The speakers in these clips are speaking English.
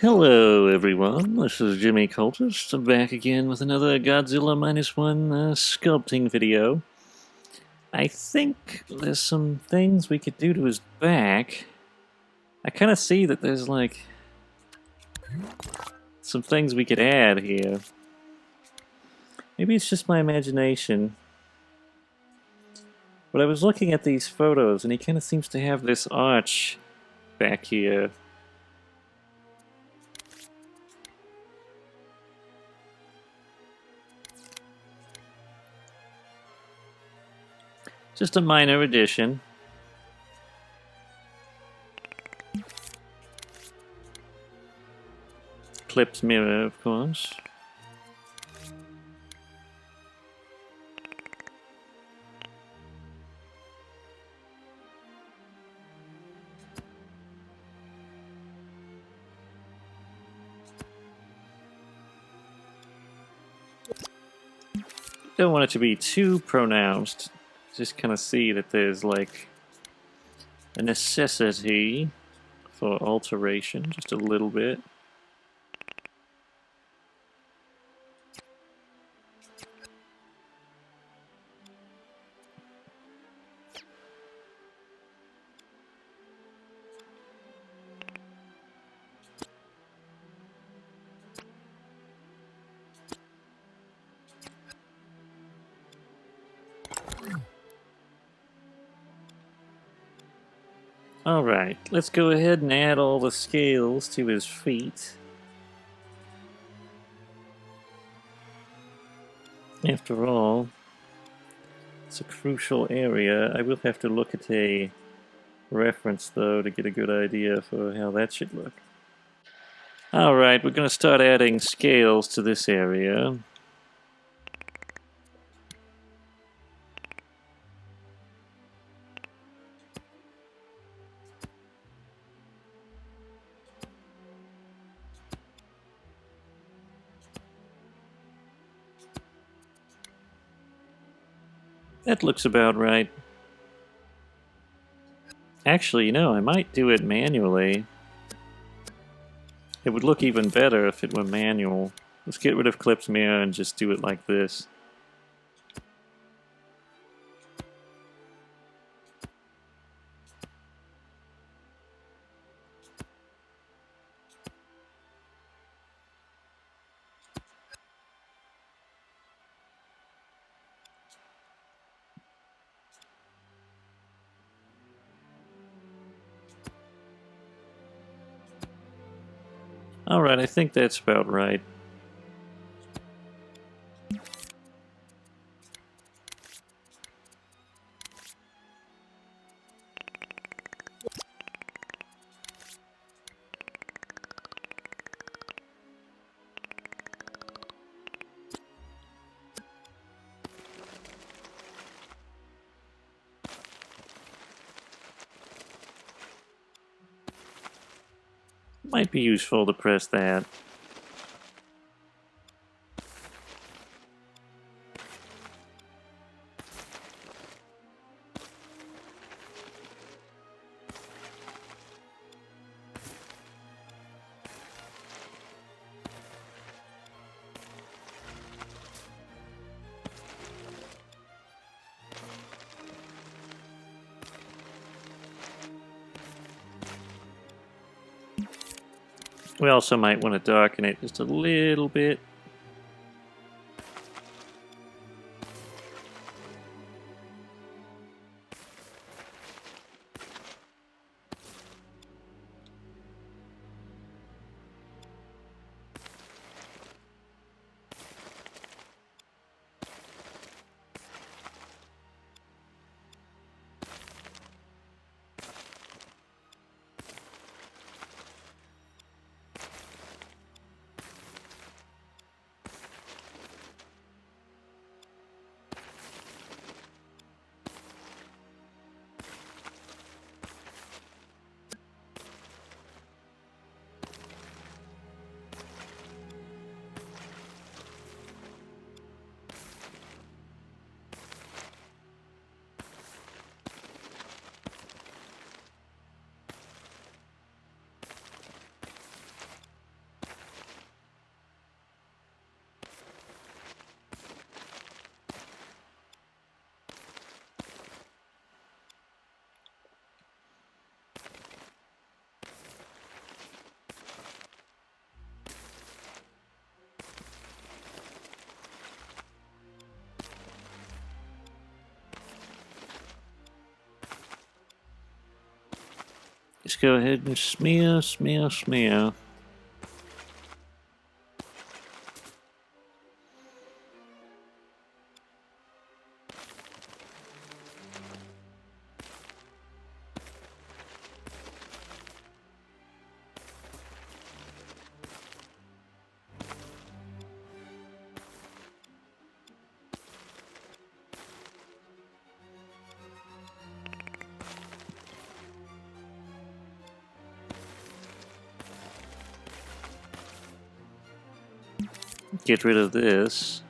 Hello everyone, this is Jimmy Cultist. I'm back again with another Godzilla Minus One sculpting video. I think there's some things we could do to his back. I kind of see that there's like some things we could add here. Maybe it's just my imagination. But I was looking at these photos and he kind of seems to have this arch back here. Just a minor addition. Clipped mirror, of course. Don't want it to be too pronounced. Just kind of see that there's like a necessity for alteration, just a little bit. Alright, let's go ahead and add all the scales to his feet. After all, it's a crucial area. I will have to look at a reference though to get a good idea for how that should look. Alright, we're going to start adding scales to this area. That looks about right. Actually, you know, I might do it manually. It would look even better if it were manual. Let's get rid of clipped mirror and just do it like this. Alright, I think that's about right. Might be useful to press that. We also might want to darken it just a little bit. Just go ahead and smear, smear, smear. Get rid of this.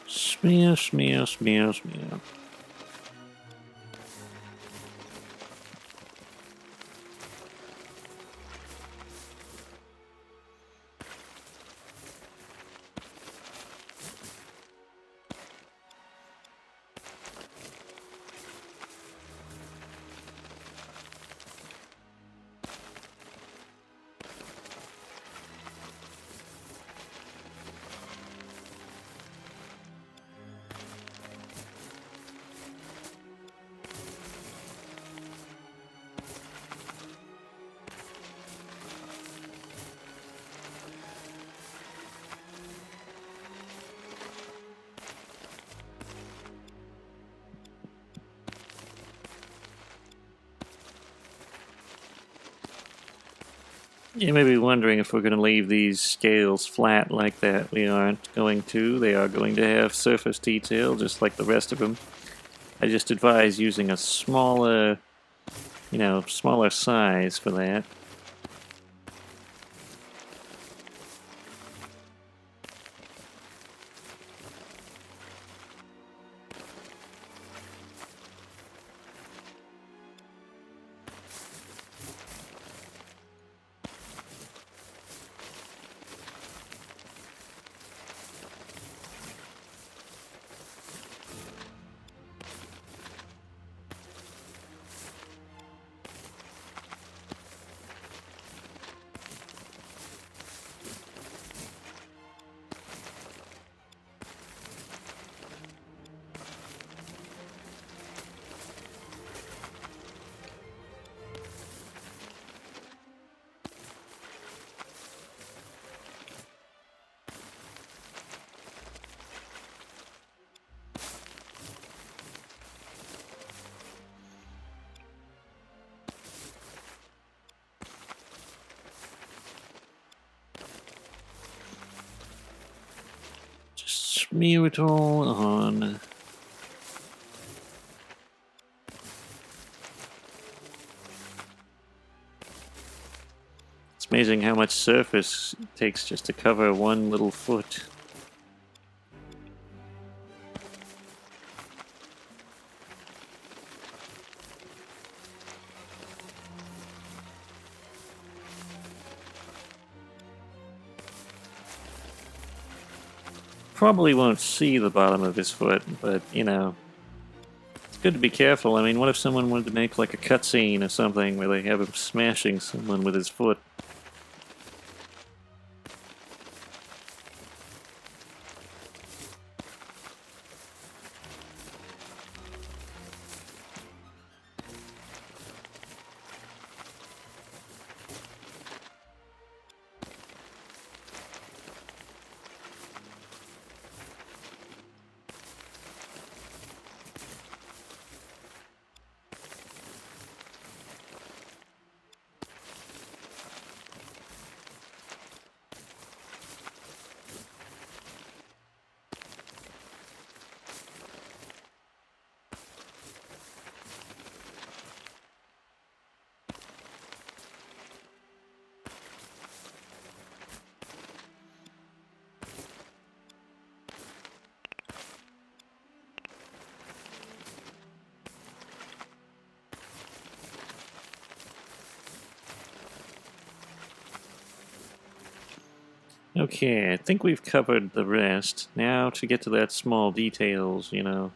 Smear, smear, smear, smear. You may be wondering if we're going to leave these scales flat like that. We aren't going to. They are going to have surface detail just like the rest of them. I just advise using a smaller, smaller size for that. Smear it all on. It's amazing how much surface it takes just to cover one little foot. Probably won't see the bottom of his foot, but it's good to be careful. I mean, what if someone wanted to make like a cutscene or something where they have him smashing someone with his foot? Okay, I think we've covered the rest. Now to get to that small details, you know.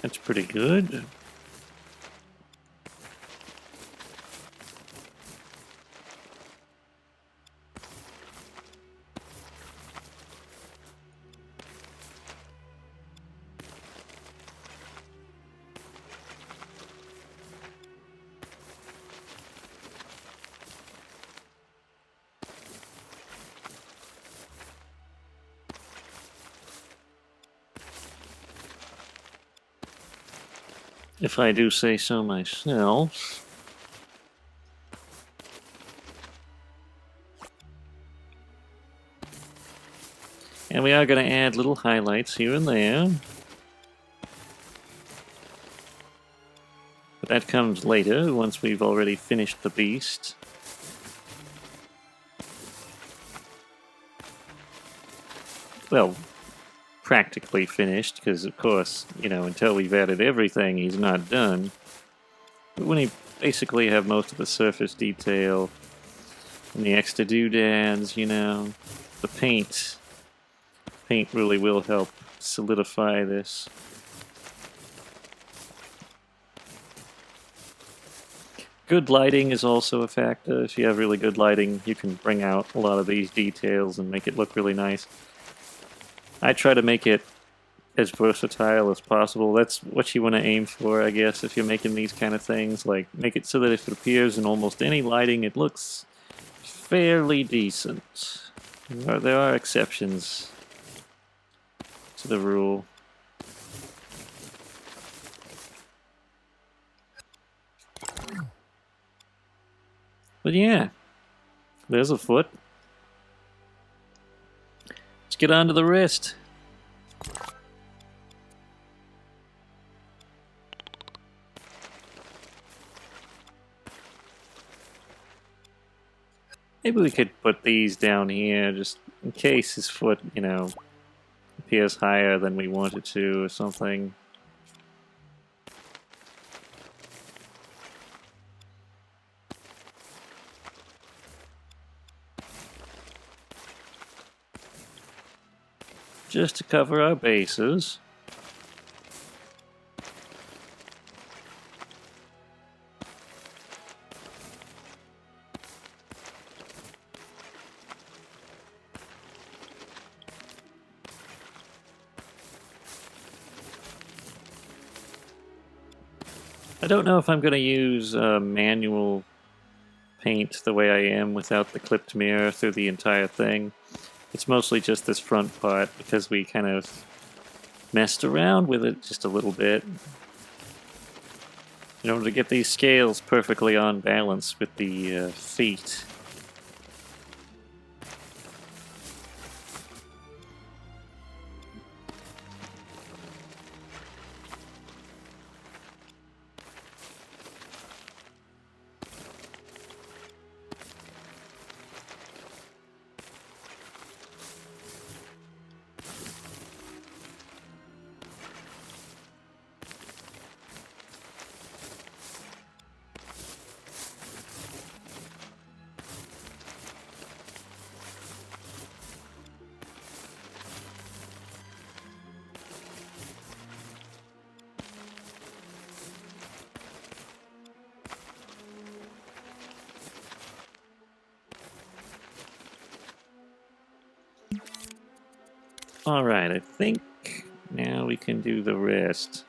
That's pretty good. If I do say so myself. And we are going to add little highlights here and there. But that comes later, once we've already finished the beast. Well, practically finished, because of course, you know, until we've added everything, he's not done. But when you basically have most of the surface detail and the extra doodads, you know, the paint really will help solidify this. Good lighting is also a factor. If you have really good lighting, you can bring out a lot of these details and make it look really nice. I try to make it as versatile as possible. That's what you want to aim for, I guess, if you're making these kind of things. Like, make it so that if it appears in almost any lighting, it looks fairly decent. There are exceptions to the rule. But yeah, there's a foot. Let's get on to the wrist. Maybe we could put these down here just in case his foot, you know, appears higher than we want it to or something. Just to cover our bases. I don't know if I'm going to use manual paint the way I am without the clipped mirror through the entire thing. It's mostly just this front part because we kind of messed around with it just a little bit in order to get these scales perfectly on balance with the feet. Alright, I think now we can do the rest.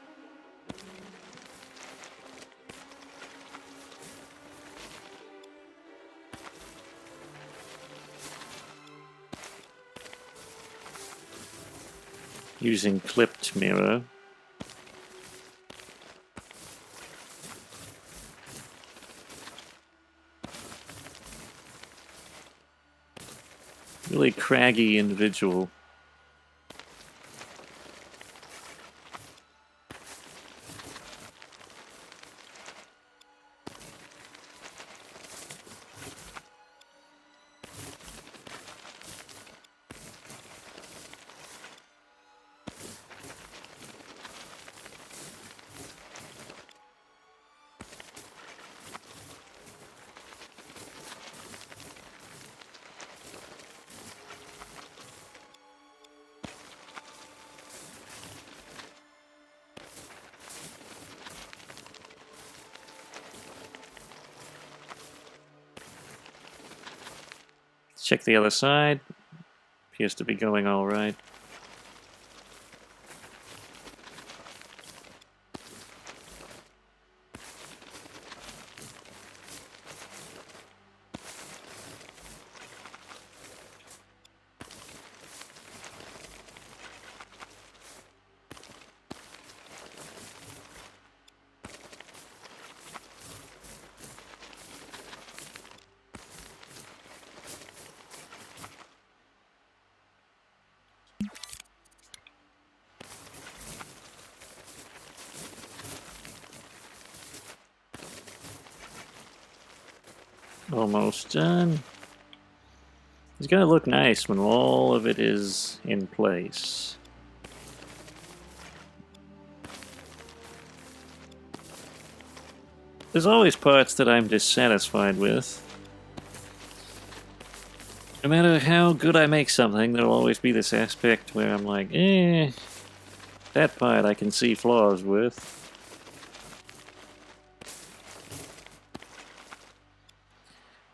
using clipped mirror. Really craggy individual. Check the other side. Appears to be going all right. Almost done. It's gonna look nice when all of it is in place. There's always parts that I'm dissatisfied with. No matter how good I make something, there'll always be this aspect where I'm like, that part I can see flaws with.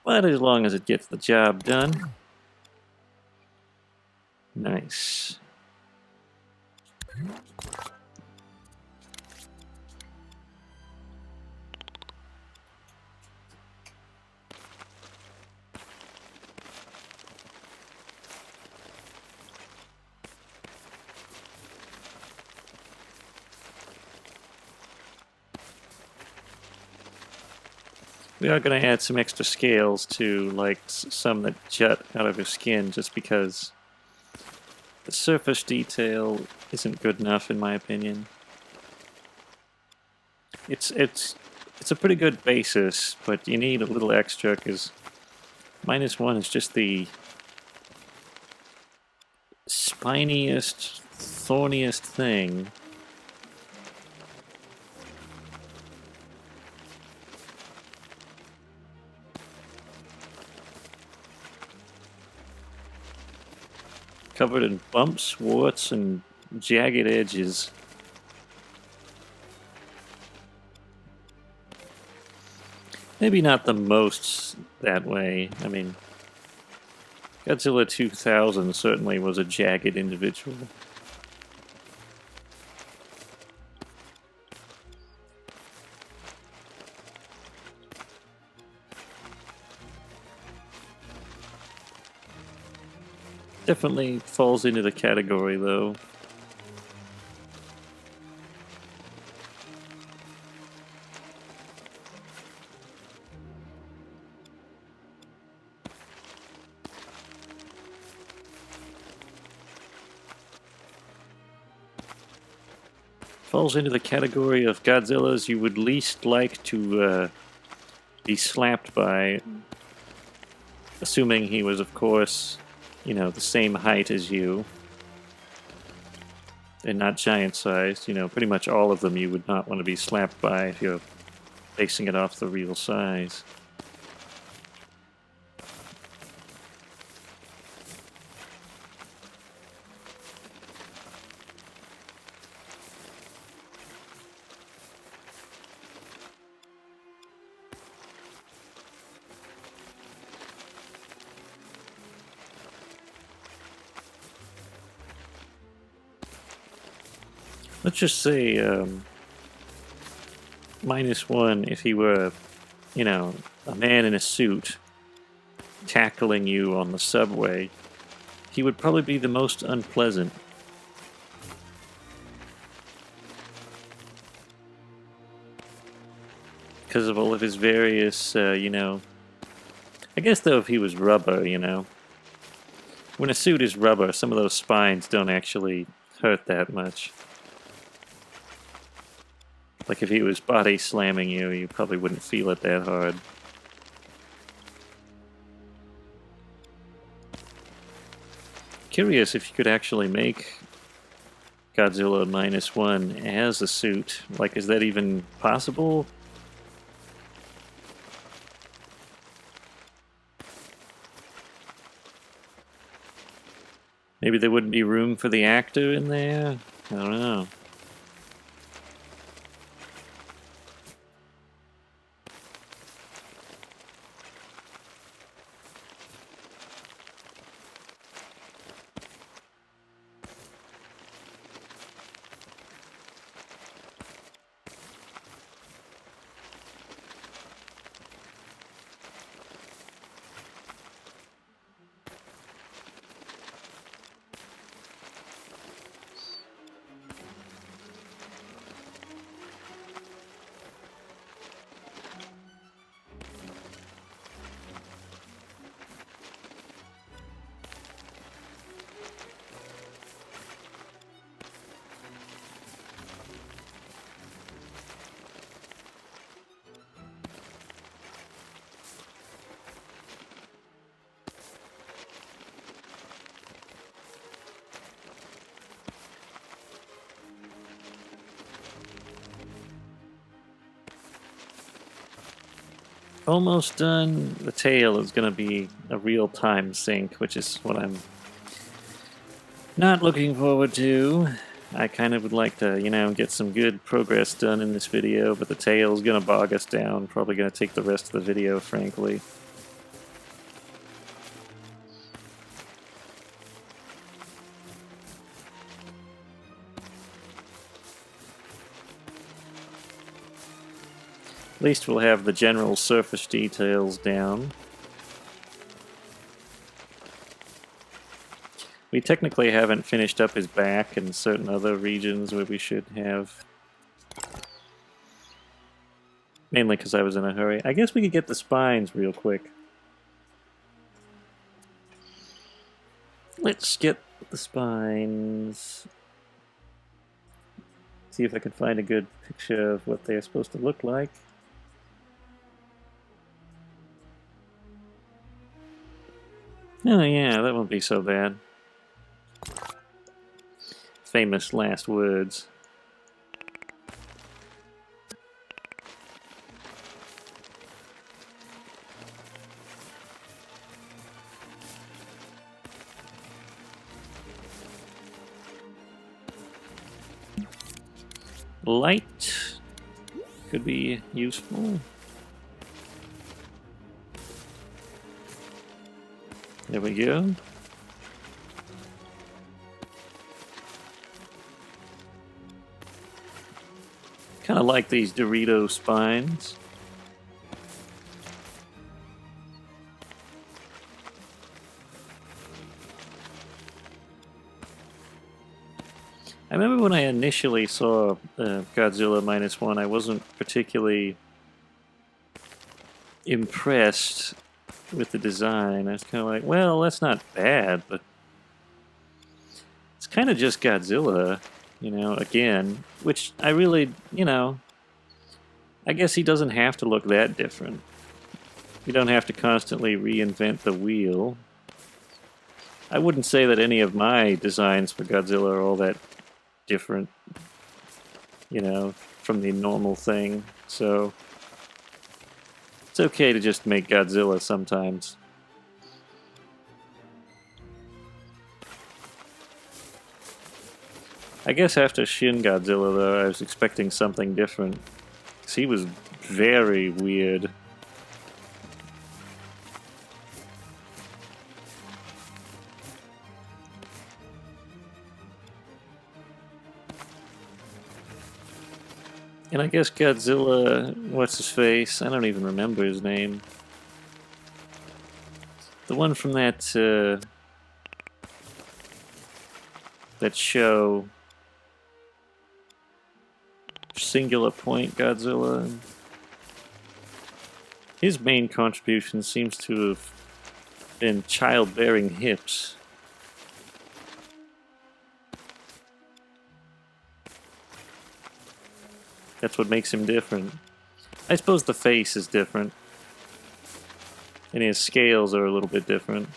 But as long as it gets the job done. Nice. We are going to add some extra scales to, like, some that jut out of her skin, just because the surface detail isn't good enough, in my opinion. It's a pretty good basis, but you need a little extra, because -1 is just the spiniest, thorniest thing. Covered in bumps, warts, and jagged edges. Maybe not the most that way. I mean, Godzilla 2000 certainly was a jagged individual. Definitely falls into the category, though. Falls into the category of Godzillas you would least like to be slapped by, assuming he was, of course, you know, the same height as you, and not giant-sized. You know, pretty much all of them you would not want to be slapped by if you're basing it off the real size. Let's just say, -1, if he were, you know, a man in a suit tackling you on the subway, he would probably be the most unpleasant. because of all of his various, you know... I guess, though, if he was rubber, you know... When a suit is rubber, some of those spines don't actually hurt that much. Like if he was body slamming you, you probably wouldn't feel it that hard. Curious if you could actually make Godzilla Minus One as a suit. Like, is that even possible? Maybe there wouldn't be room for the actor in there? I don't know. Almost done. The tail is going to be a real-time sync, which is what I'm not looking forward to. I kind of would like to, you know, get some good progress done in this video, but the tail is going to bog us down. Probably going to take the rest of the video, frankly. At least we'll have the general surface details down. We technically haven't finished up his back and certain other regions where we should have. Mainly because I was in a hurry. I guess we could get the spines real quick. Let's get the spines. See if I can find a good picture of what they're supposed to look like. Oh yeah, that won't be so bad. Famous last words. Light could be useful. There we go. Kind of like these Dorito spines. I remember when I initially saw Godzilla Minus One, I wasn't particularly impressed with the design. I was kind of like, well, that's not bad, but it's kind of just Godzilla, you know, again, which I really, you know, I guess he doesn't have to look that different. You don't have to constantly reinvent the wheel. I wouldn't say that any of my designs for Godzilla are all that different, you know, from the normal thing, so it's okay to just make Godzilla sometimes. I guess after Shin Godzilla, though, I was expecting something different, because he was very weird. And I guess Godzilla, what's his face? I don't even remember his name. The one from that that show, Singular Point Godzilla. His main contribution seems to have been childbearing hips. That's what makes him different. I suppose the face is different. And his scales are a little bit different.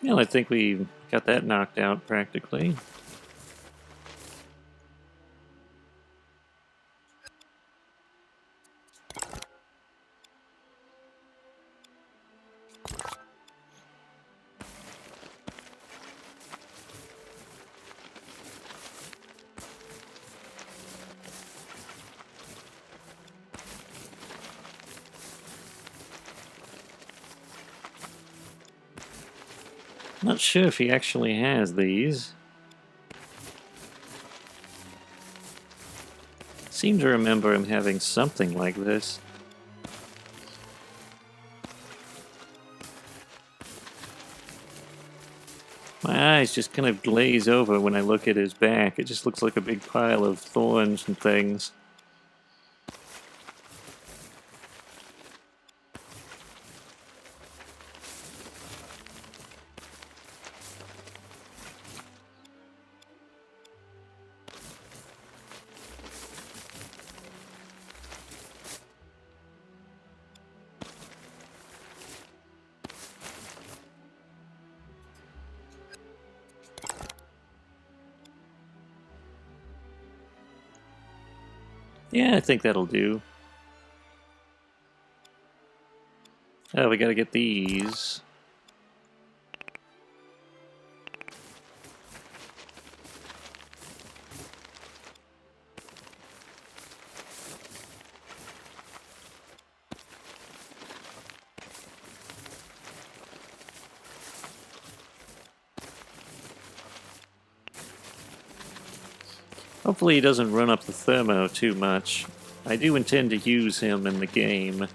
Well, I think we got that knocked out practically. Not sure if he actually has these. Seem to remember him having something like this. My eyes just kind of glaze over when I look at his back. It just looks like a big pile of thorns and things. Yeah, I think that'll do. Oh, we gotta get these. Hopefully he doesn't run up the thermo too much. I do intend to use him in the game.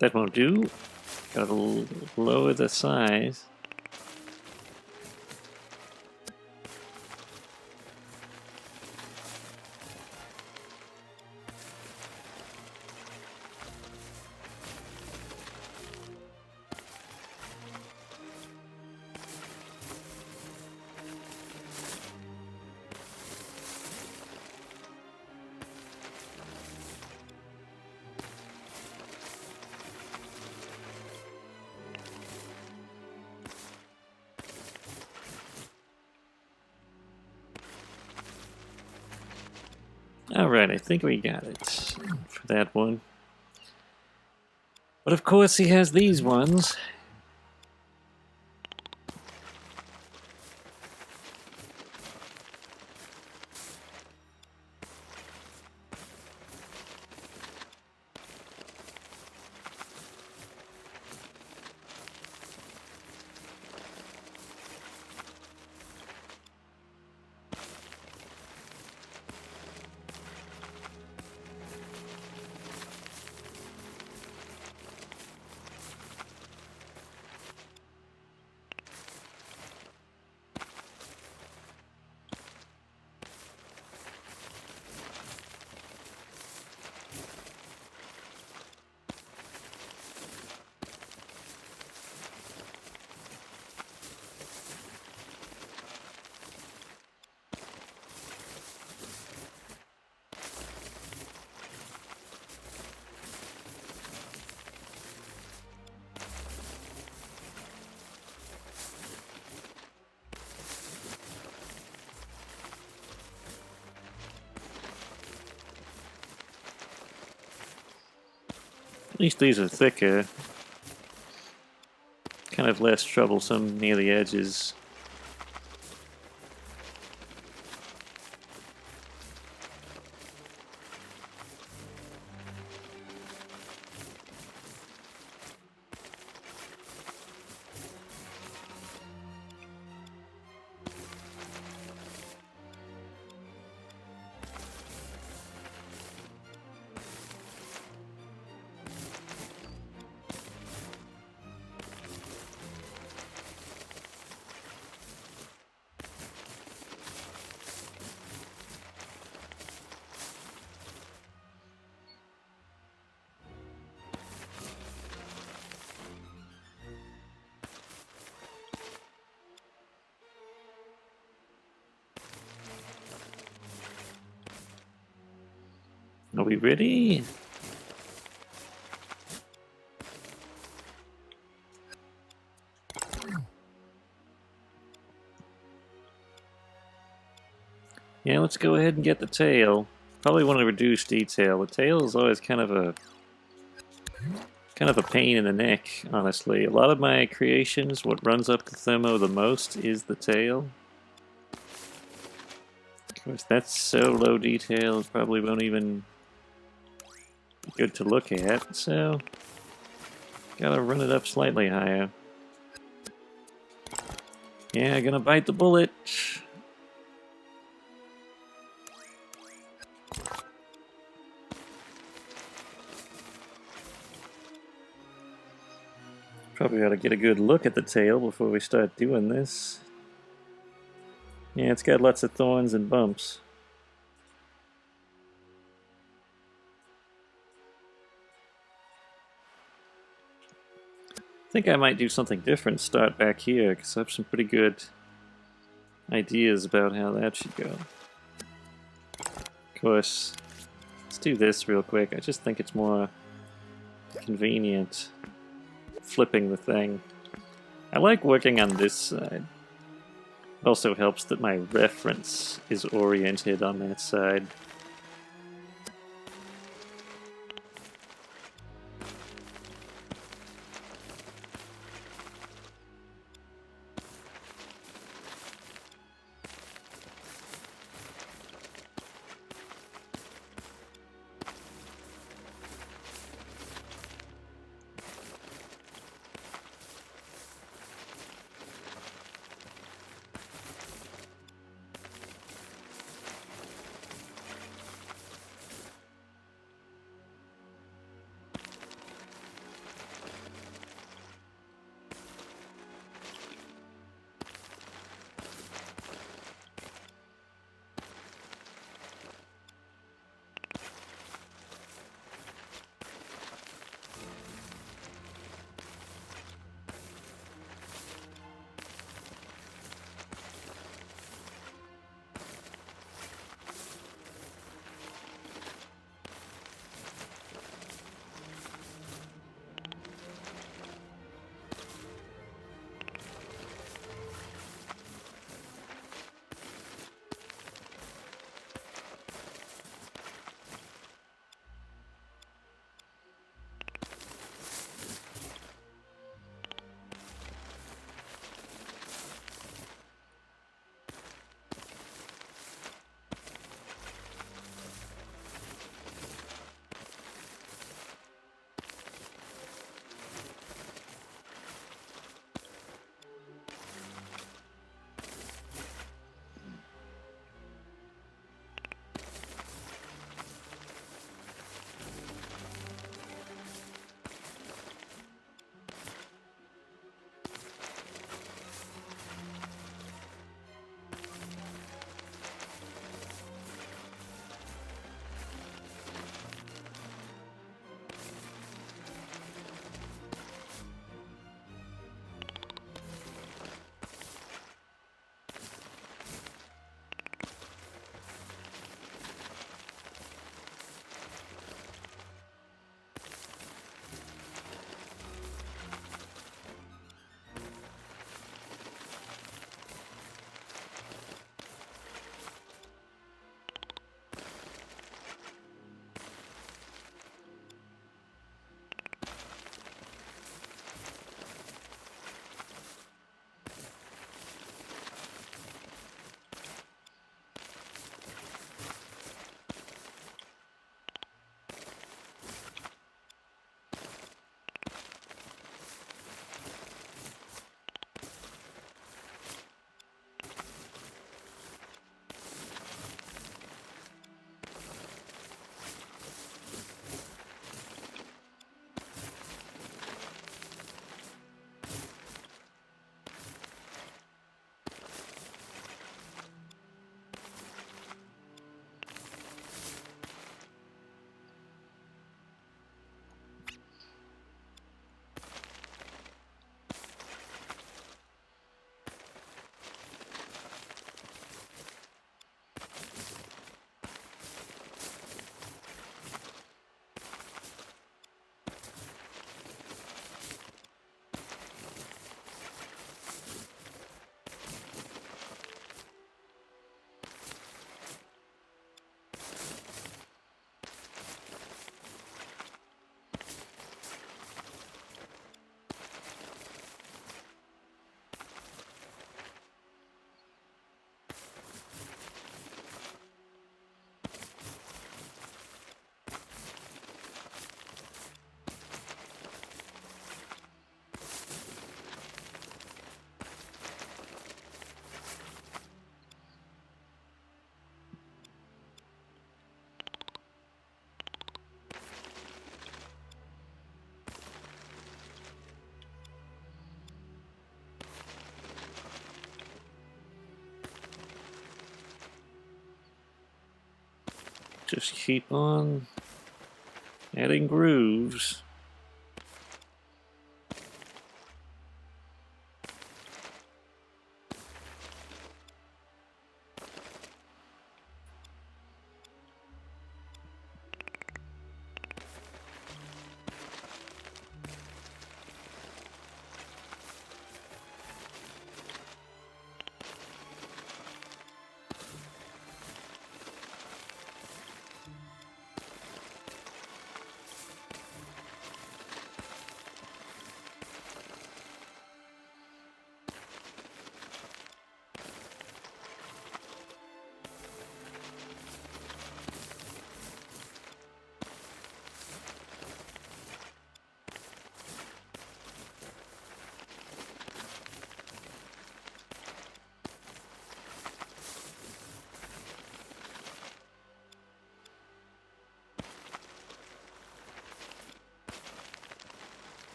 That won't do. Gotta lower the size. Alright, I think we got it for that one. But of course he has these ones. At least these are thicker. Kind of less troublesome near the edges. Are we ready? Yeah, let's go ahead and get the tail. Probably want to reduce detail. The tail is always kind of a pain in the neck, honestly. A lot of my creations, what runs up the thermo the most is the tail. Of course, that's so low detail, it probably won't even be good to look at, so gotta run it up slightly higher. Yeah, gonna bite the bullet. Probably ought to get a good look at the tail before we start doing this. Yeah, it's got lots of thorns and bumps. I think I might do something different, start back here, because I have some pretty good ideas about how that should go. Of course, let's do this real quick. I just think it's more convenient flipping the thing. I like working on this side. It also helps that my reference is oriented on that side. Just keep on adding grooves.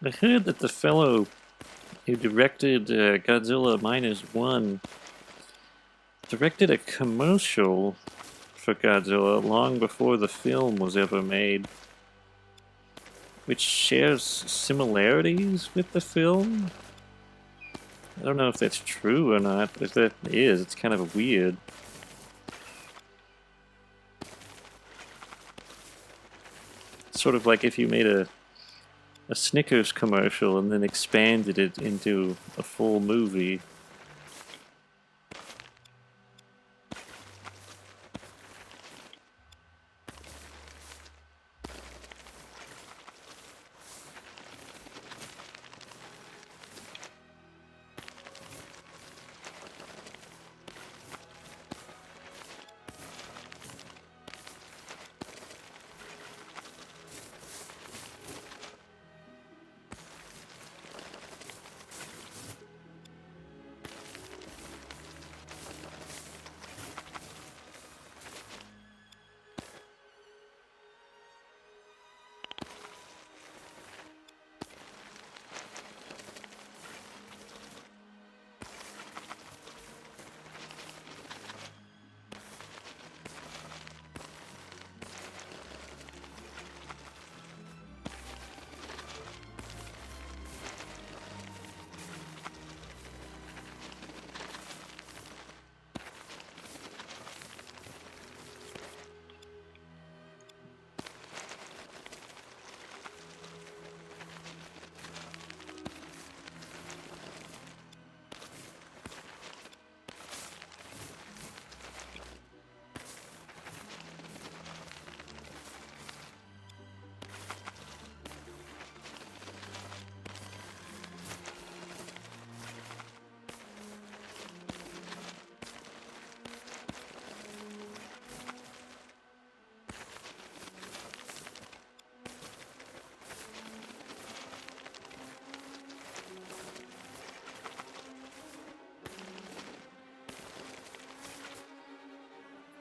I heard that the fellow who directed Godzilla Minus One directed a commercial for Godzilla long before the film was ever made, which shares similarities with the film. I don't know if that's true or not, but if that is, it's kind of weird. It's sort of like if you made a Snickers commercial and then expanded it into a full movie.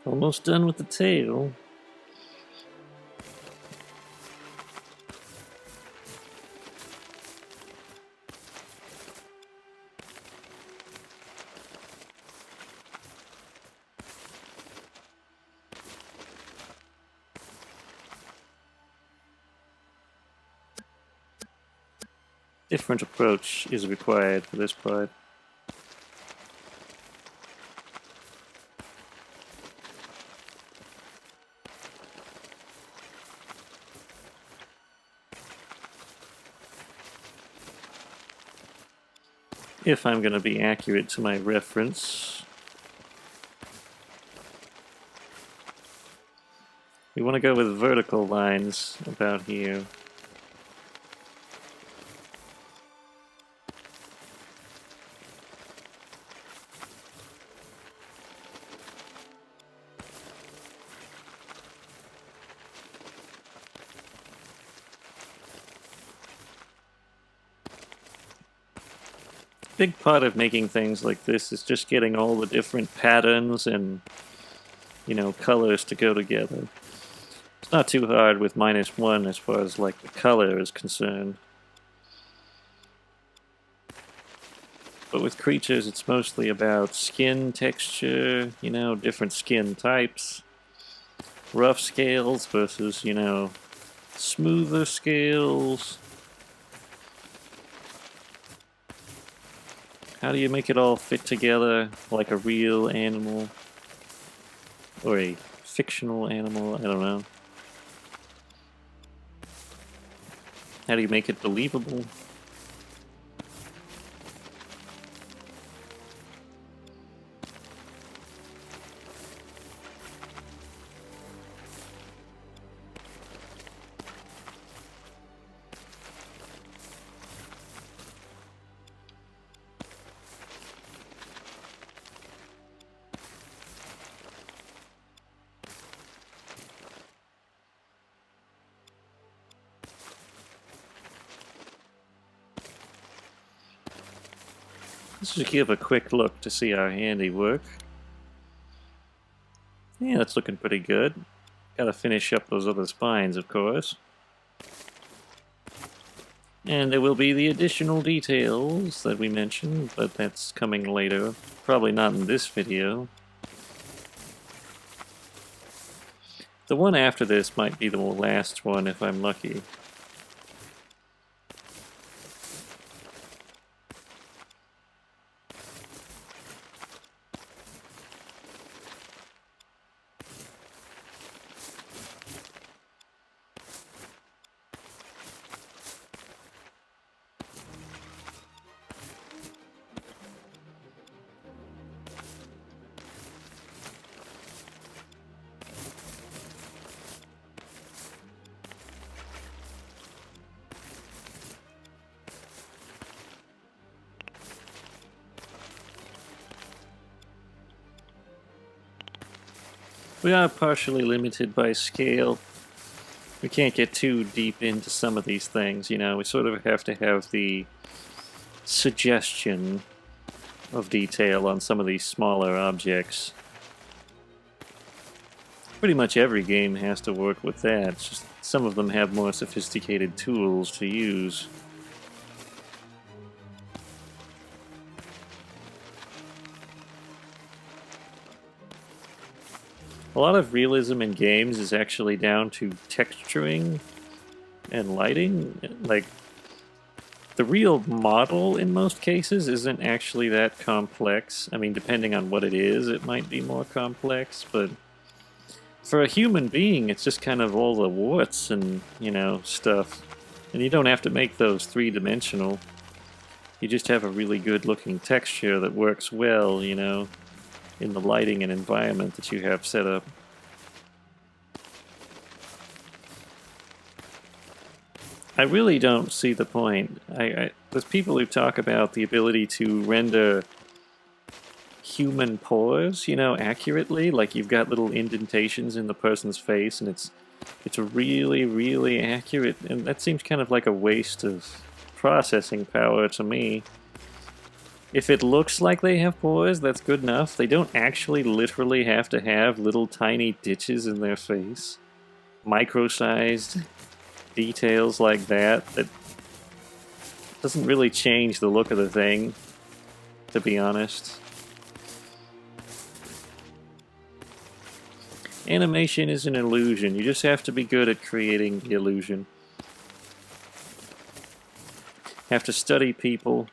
Almost done with the tail. Different approach is required for this part. If I'm going to be accurate to my reference. We want to go with vertical lines about here. Big part of making things like this is just getting all the different patterns and, colors to go together. It's not too hard with -1 as far as like the color is concerned. But with creatures, it's mostly about skin texture, you know, different skin types, rough scales versus, you know, smoother scales. How do you make it all fit together like a real animal? Or a fictional animal, I don't know. How do you make it believable? Let's just give a quick look to see our handiwork. Yeah, that's looking pretty good. Gotta finish up those other spines, of course. And there will be the additional details that we mentioned, but that's coming later. Probably not in this video. The one after this might be the last one if I'm lucky. We are partially limited by scale. We can't get too deep into some of these things, you know. We sort of have to have the suggestion of detail on some of these smaller objects. Pretty much every game has to work with that. It's just some of them have more sophisticated tools to use. A lot of realism in games is actually down to texturing and lighting. Like, the real model in most cases isn't actually that complex. I mean, depending on what it is, it might be more complex, but for a human being, it's just kind of all the warts and, you know, stuff. And you don't have to make those three-dimensional. You just have a really good-looking texture that works well, you know, in the lighting and environment that you have set up. I really don't see the point. There's people who talk about the ability to render human pores, you know, accurately. Like you've got little indentations in the person's face, and it's really, really accurate. And that seems kind of like a waste of processing power to me. If it looks like they have pores, that's good enough. They don't actually literally have to have little tiny ditches in their face. Micro-sized details like that doesn't really change the look of the thing, to be honest. Animation is an illusion. You just have to be good at creating the illusion. Have to study people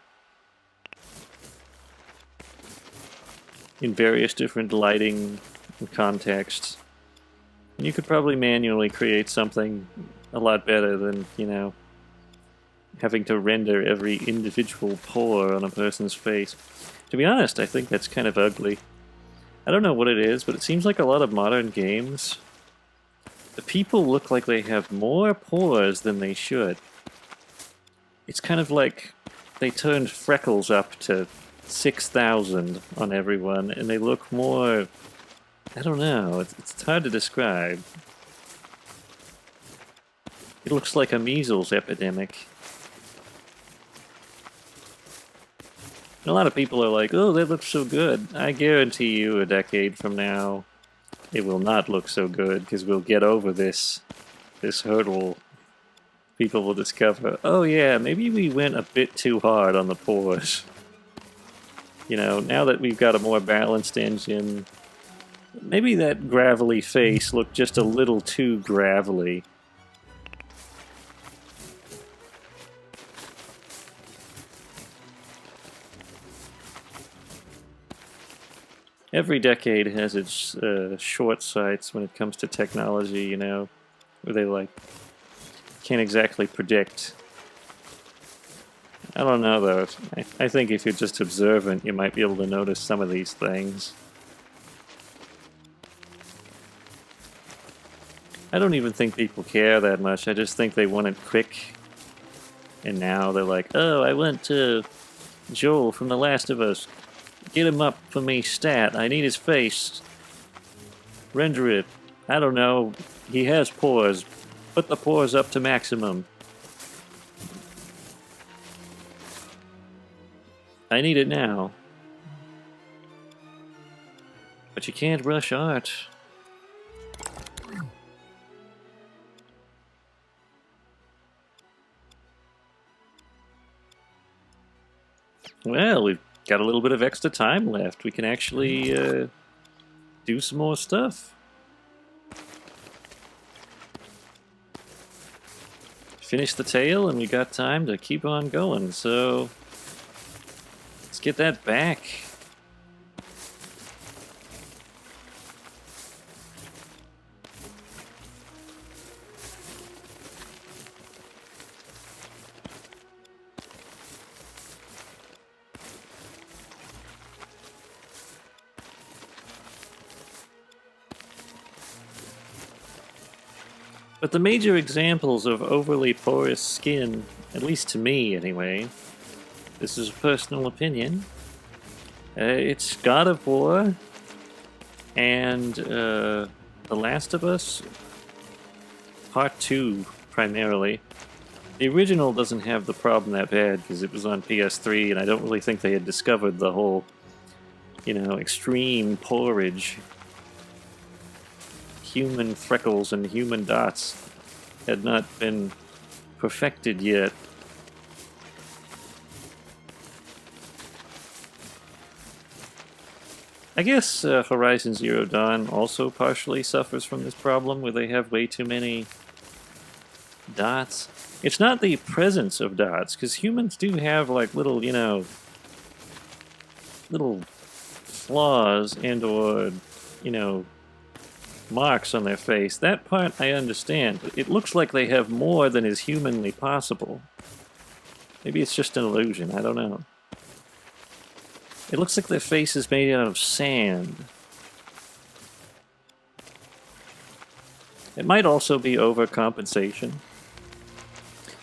in various different lighting and contexts. And you could probably manually create something a lot better than, you know, having to render every individual pore on a person's face. To be honest, I think that's kind of ugly. I don't know what it is, but it seems like a lot of modern games, the people look like they have more pores than they should. It's kind of like they turned freckles up to 6,000 on everyone, and they look more... I don't know, it's hard to describe. It looks like a measles epidemic. And a lot of people are like, oh, that looks so good. I guarantee you a decade from now, it will not look so good, because we'll get over this hurdle. People will discover, oh yeah, maybe we went a bit too hard on the pores. You know, now that we've got a more balanced engine, maybe that gravelly face looked just a little too gravelly. Every decade has its short sights when it comes to technology, you know, where they like can't exactly predict. I don't know though. I think if you're just observant, you might be able to notice some of these things. I don't even think people care that much. I just think they want it quick. And now they're like, oh, I went to Joel from The Last of Us. Get him up for me stat. I need his face. Render it. I don't know. He has pores. Put the pores up to maximum. I need it now. But you can't rush art. Well, we've got a little bit of extra time left. We can actually do some more stuff. Finish the tail, and we got time to keep on going, so let's get that back. But the major examples of overly porous skin, at least to me anyway, this is a personal opinion, it's God of War and The Last of Us Part 2 primarily. The original doesn't have the problem that bad because it was on PS3, and I don't really think they had discovered the whole, you know, extreme porage. Human freckles and human dots had not been perfected yet. I guess Horizon Zero Dawn also partially suffers from this problem where they have way too many dots. It's not the presence of dots, because humans do have like little, you know, little flaws and or, you know, marks on their face. That part I understand, but it looks like they have more than is humanly possible. Maybe it's just an illusion, I don't know. It looks like their face is made out of sand. It might also be overcompensation.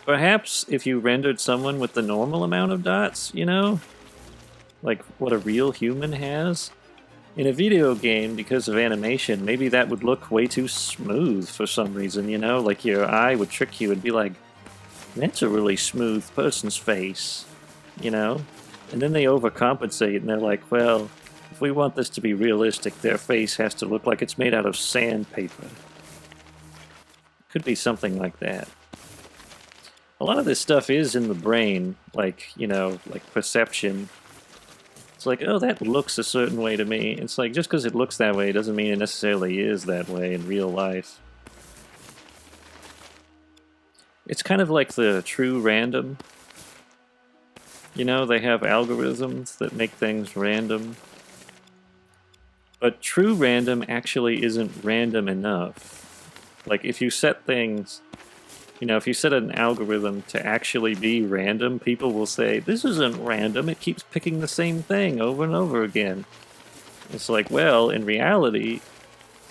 Perhaps if you rendered someone with the normal amount of dots, you know, like what a real human has, in a video game, because of animation, maybe that would look way too smooth for some reason, you know? Like your eye would trick you and be like, that's a really smooth person's face, you know? And then they overcompensate and they're like, well, if we want this to be realistic, their face has to look like it's made out of sandpaper. Could be something like that. A lot of this stuff is in the brain, like, you know, like perception. It's like, oh, that looks a certain way to me. It's like, just because it looks that way doesn't mean it necessarily is that way in real life. It's kind of like the true random. You know, they have algorithms that make things random. But true random actually isn't random enough. Like, if you set things... You know, if you set an algorithm to actually be random, people will say, this isn't random, it keeps picking the same thing over and over again. It's like, well, in reality,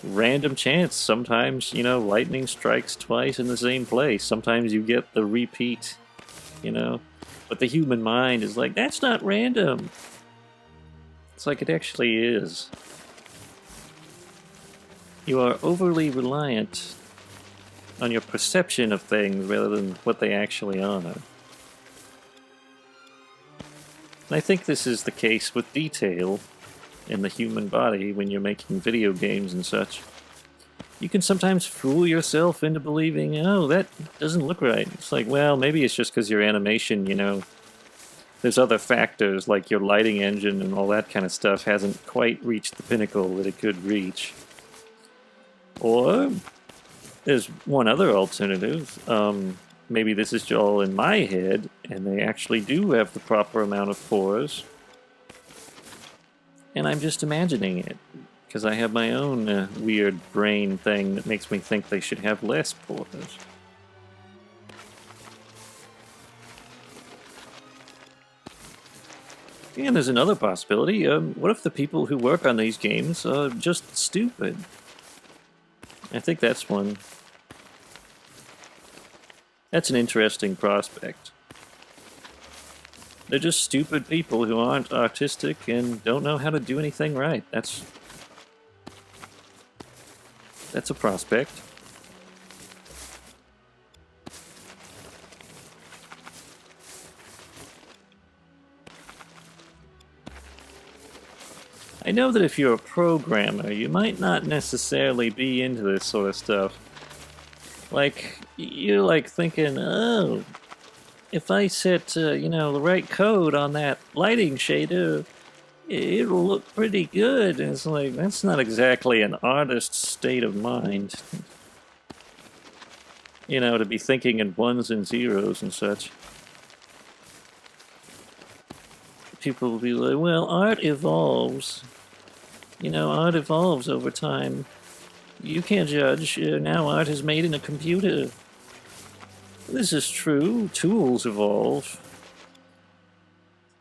random chance. Sometimes, you know, lightning strikes twice in the same place. Sometimes you get the repeat, you know. But the human mind is like, that's not random. It's like it actually is. You are overly reliant on your perception of things rather than what they actually are. And I think this is the case with detail in the human body when you're making video games and such. You can sometimes fool yourself into believing, oh, that doesn't look right. It's like, well, maybe it's just because your animation, you know, there's other factors like your lighting engine and all that kind of stuff hasn't quite reached the pinnacle that it could reach. Or there's one other alternative. Maybe this is all in my head and they actually do have the proper amount of pores. And I'm just imagining it. Because I have my own weird brain thing that makes me think they should have less pores. And there's another possibility. What if the people who work on these games are just stupid? I think that's one. That's an interesting prospect. They're just stupid people who aren't artistic and don't know how to do anything right. That's a prospect. I know that if you're a programmer, you might not necessarily be into this sort of stuff. Like, you're like thinking, oh, if I set, you know, the right code on that lighting shader, it'll look pretty good. And it's like, that's not exactly an artist's state of mind. You know, to be thinking in ones and zeros and such. People will be like, well, art evolves. You know, art evolves over time. You can't judge. Now art is made in a computer. This is true. Tools evolve.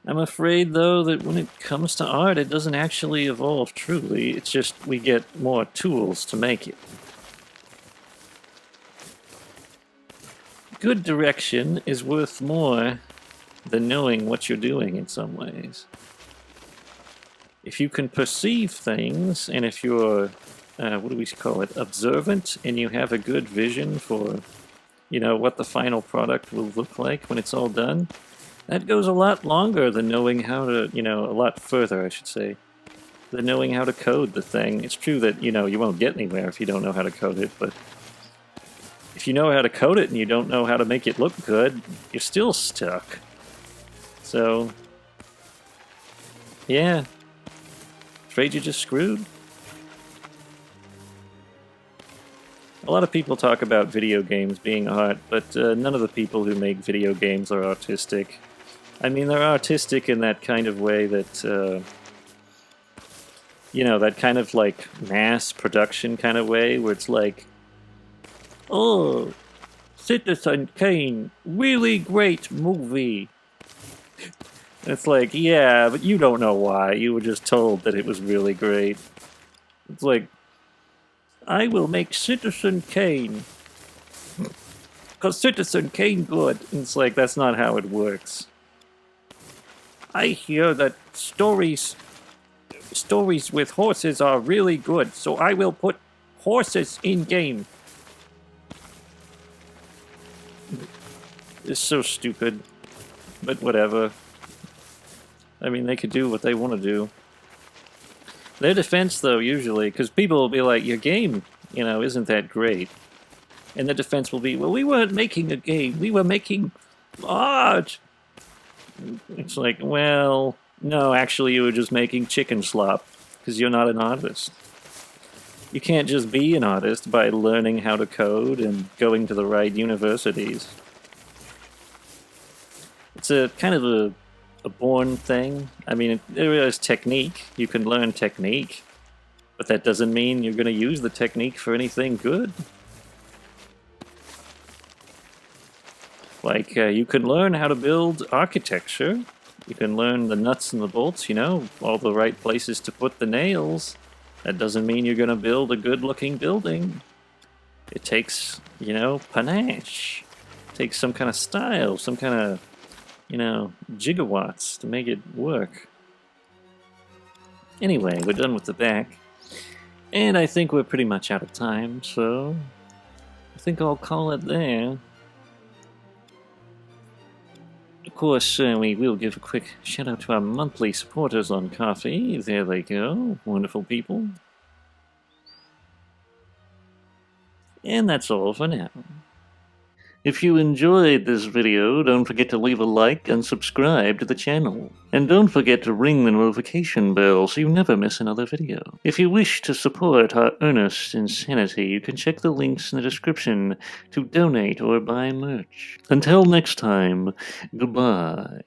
I'm afraid, though, that when it comes to art, it doesn't actually evolve truly. It's just we get more tools to make it. Good direction is worth more than knowing what you're doing in some ways. If you can perceive things, and if you're, what do we call it, observant, and you have a good vision for, you know, what the final product will look like when it's all done, that goes a lot longer than knowing how to, you know, a lot further, I should say, than knowing how to code the thing. It's true that, you know, you won't get anywhere if you don't know how to code it, but if you know how to code it and you don't know how to make it look good, you're still stuck. So, yeah. Afraid you're just screwed? A lot of people talk about video games being art, but none of the people who make video games are artistic. I mean, they're artistic in that kind of way that, you know, that kind of like mass production kind of way where it's like, oh, Citizen Kane, really great movie. It's like, yeah, but you don't know why. You were just told that it was really great. It's like, I will make Citizen Kane. Because Citizen Kane good. And it's like, that's not how it works. I hear that stories with horses are really good, so I will put horses in game. It's so stupid. But whatever. I mean, they could do what they want to do. Their defense, though, usually, because people will be like, your game, you know, isn't that great. And the defense will be, well, we weren't making a game, we were making art. It's like, well, no, actually you were just making chicken slop, because you're not an artist. You can't just be an artist by learning how to code and going to the right universities. It's a kind of a born thing. I mean, there is technique. You can learn technique, but that doesn't mean you're going to use the technique for anything good. Like, you can learn how to build architecture. You can learn the nuts and the bolts, you know, all the right places to put the nails. That doesn't mean you're going to build a good-looking building. It takes, you know, panache. It takes some kind of style, some kind of, you know, gigawatts to make it work. Anyway, we're done with the back. And I think we're pretty much out of time, so I think I'll call it there. course, we will give a quick shout out to our monthly supporters on Coffee. There they go. Wonderful people. And that's all for now. If you enjoyed this video, don't forget to leave a like and subscribe to the channel. And don't forget to ring the notification bell so you never miss another video. If you wish to support our earnest insanity, you can check the links in the description to donate or buy merch. Until next time, goodbye.